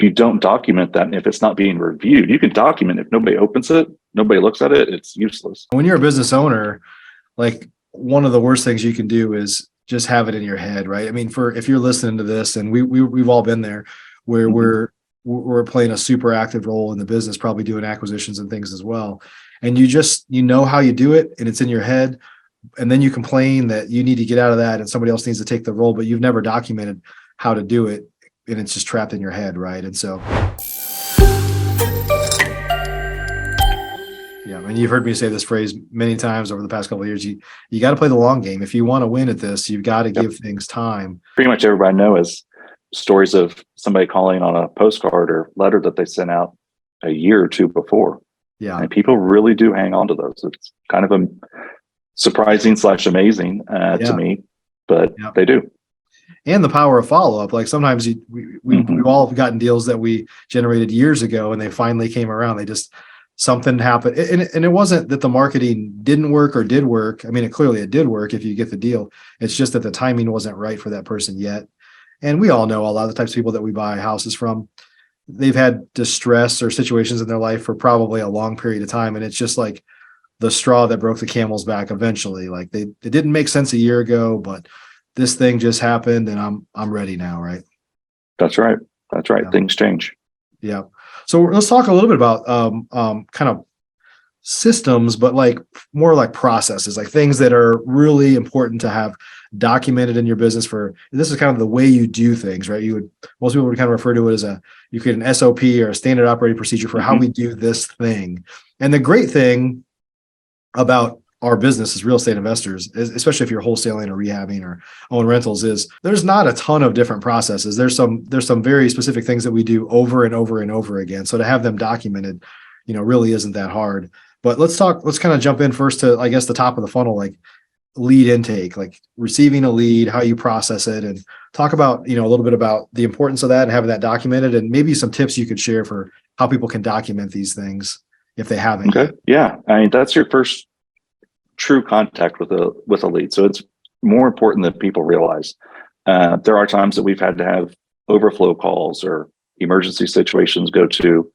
If you don't document that, and if it's not being reviewed, you can document it. If nobody opens it, nobody looks at it, it's useless. When you're a business owner, like one of the worst things you can do is just have it in your head, right? I mean, if you're listening to this, and we've all been there, where we're playing a super active role in the business, probably doing acquisitions and things as well, and you know how you do it, and it's in your head, and then you complain that you need to get out of that, and somebody else needs to take the role, but you've never documented how to do it, and it's just trapped in your head, right? And so, yeah, and you've heard me say this phrase many times over the past couple of years. You got to play the long game. If you want to win at this, you've got to give things time. Pretty much everybody knows stories of somebody calling on a postcard or letter that they sent out a year or two before. Yeah. And people really do hang on to those. It's kind of a surprising / amazing to me, but they do. And the power of follow-up. Like sometimes we've all gotten deals that we generated years ago and they finally came around. Something happened. And it wasn't that the marketing didn't work or did work. I mean, it did work if you get the deal. It's just that the timing wasn't right for that person yet. And we all know a lot of the types of people that we buy houses from, they've had distress or situations in their life for probably a long period of time. And it's just like the straw that broke the camel's back eventually. Like it didn't make sense a year ago, but this thing just happened and I'm ready now, right? That's right. Yeah. Things change. Yeah. So let's talk a little bit about kind of systems, but like more like processes, like things that are really important to have documented in your business. This is kind of the way you do things, right? Most people would kind of refer to it as you create an SOP or a standard operating procedure for how we do this thing. And the great thing about our business as real estate investors, especially if you're wholesaling or rehabbing or own rentals, is there's not a ton of different processes. There's some very specific things that we do over and over and over again. So to have them documented, really isn't that hard. But let's kind of jump in first to, I guess, the top of the funnel, like lead intake, like receiving a lead, how you process it, and talk about, a little bit about the importance of that and having that documented, and maybe some tips you could share for how people can document these things if they haven't. Okay. Yeah. I mean, that's your first true contact with a lead. So it's more important than people realize. There are times that we've had to have overflow calls or emergency situations go to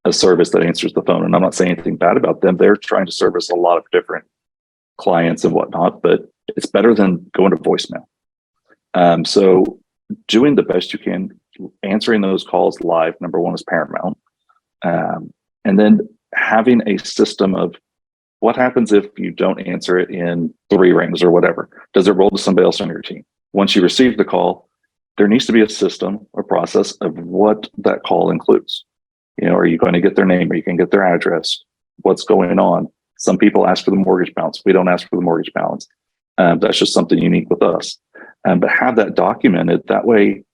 a service that answers the phone. And I'm not saying anything bad about them. They're trying to service a lot of different clients and whatnot, but it's better than going to voicemail. So doing the best you can, answering those calls live, number one, is paramount. And then having a system of what happens if you don't answer it in 3 rings or whatever. Does it roll to somebody else on your team? Once you receive the call, there needs to be a system or process of what that call includes. Are you going to get their name? Are you going to get their address? What's going on? Some people ask for the mortgage balance. We don't ask for the mortgage balance. That's just something unique with us. But have that documented. That way,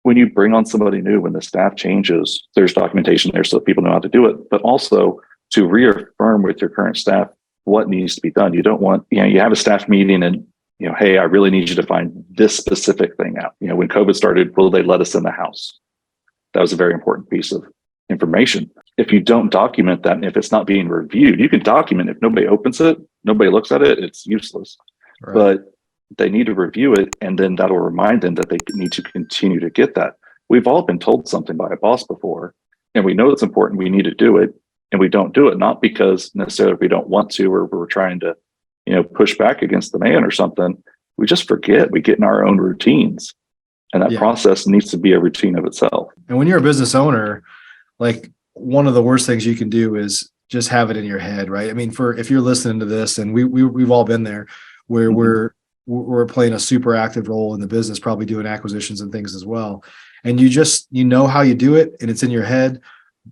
when you bring on somebody new, when the staff changes, there's documentation there so that people know how to do it. But also to reaffirm with your current staff what needs to be done. You don't want, you have a staff meeting and, hey, I really need you to find this specific thing out. When COVID started, will they let us in the house? That was a very important piece of information. If you don't document that, and if it's not being reviewed, you can document it. If nobody opens it, nobody looks at it, it's useless. Right. But they need to review it, and then that'll remind them that they need to continue to get that. We've all been told something by a boss before, and we know it's important, we need to do it, and we don't do it, not because necessarily we don't want to, or we're trying to, push back against the man or something. We just forget. We get in our own routines, and that process needs to be a routine of itself. And when you're a business owner, like one of the worst things you can do is just have it in your head, right? I mean, if you're listening to this, and we've all been there, where we're playing a super active role in the business, probably doing acquisitions and things as well, and you know how you do it, and it's in your head,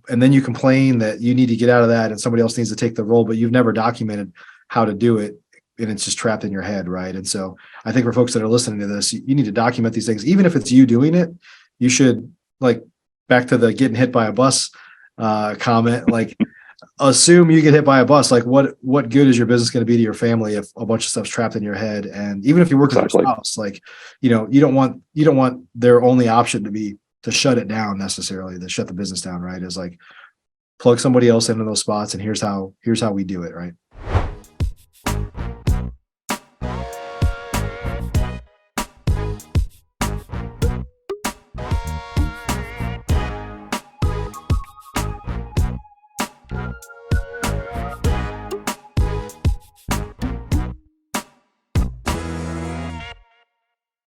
and then you complain that you need to get out of that, and somebody else needs to take the role, but you've never documented how to do it, and it's just trapped in your head, right? And so I think for folks that are listening to this, you need to document these things. Even if it's you doing it, you should, like, back to the getting hit by a bus comment, like assume you get hit by a bus. Like what good is your business going to be to your family if a bunch of stuff's trapped in your head? And even if you work with your spouse, like, you don't want their only option to be to shut it down necessarily, to shut the business down, right? Is like plug somebody else into those spots, and here's how we do it, right?